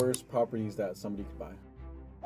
worst properties that somebody could buy?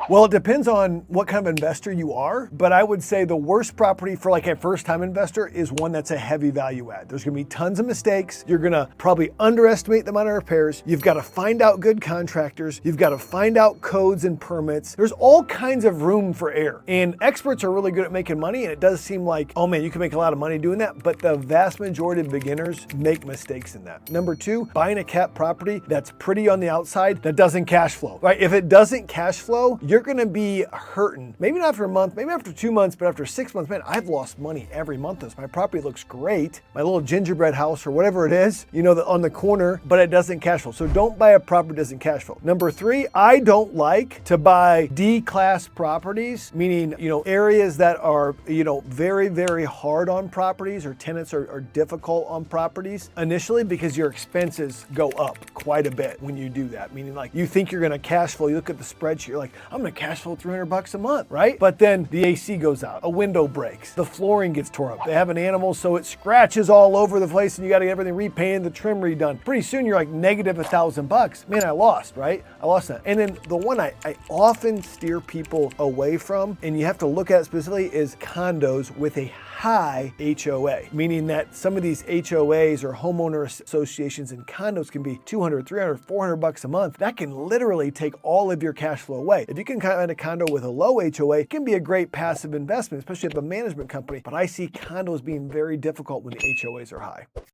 Well, it depends on what kind of investor you are, but I would say the worst property for like a first-time investor is one that's a heavy value add. There's gonna be tons of mistakes. You're gonna probably underestimate the amount of repairs. You've got to find out good contractors. You've got to find out codes and permits. There's all kinds of room for error. And experts are really good at making money, and it does seem like, oh man, you can make a lot of money doing that, but the vast majority of beginners make mistakes in that. Number two, buying a cap property that's pretty on the outside that doesn't cash flow, right? If it doesn't cash flow, you're gonna be hurting. Maybe not after a month, maybe after 2 months, but after 6 months, man, I've lost money every month. My property looks great, my little gingerbread house or whatever it is, you know, on the corner, but it doesn't cash flow. So don't buy a property that doesn't cash flow. Number three, I don't like to buy D-class properties, meaning, you know, areas that are, you know, very, very hard on properties, or tenants are difficult on properties initially, because your expenses go up quite a bit when you do that. Meaning, like, you think you're gonna cash flow, you look at the spreadsheet, you're like, I'm gonna cash flow $300 a month, right? But then the AC goes out, a window breaks, the flooring gets torn up, they have an animal so it scratches all over the place and you gotta get everything repainted, the trim redone. Pretty soon you're like negative $1,000. Man, I lost, right? I lost that. And then the one I often steer people away from, and you have to look at it specifically, is condos with a high HOA, meaning that some of these HOAs or homeowner associations in condos can be $200, $300, $400 a month. That can literally take all of your cash flow away. If you can find a condo with a low HOA, it can be a great passive investment, especially if a management company. But I see condos being very difficult when the HOAs are high.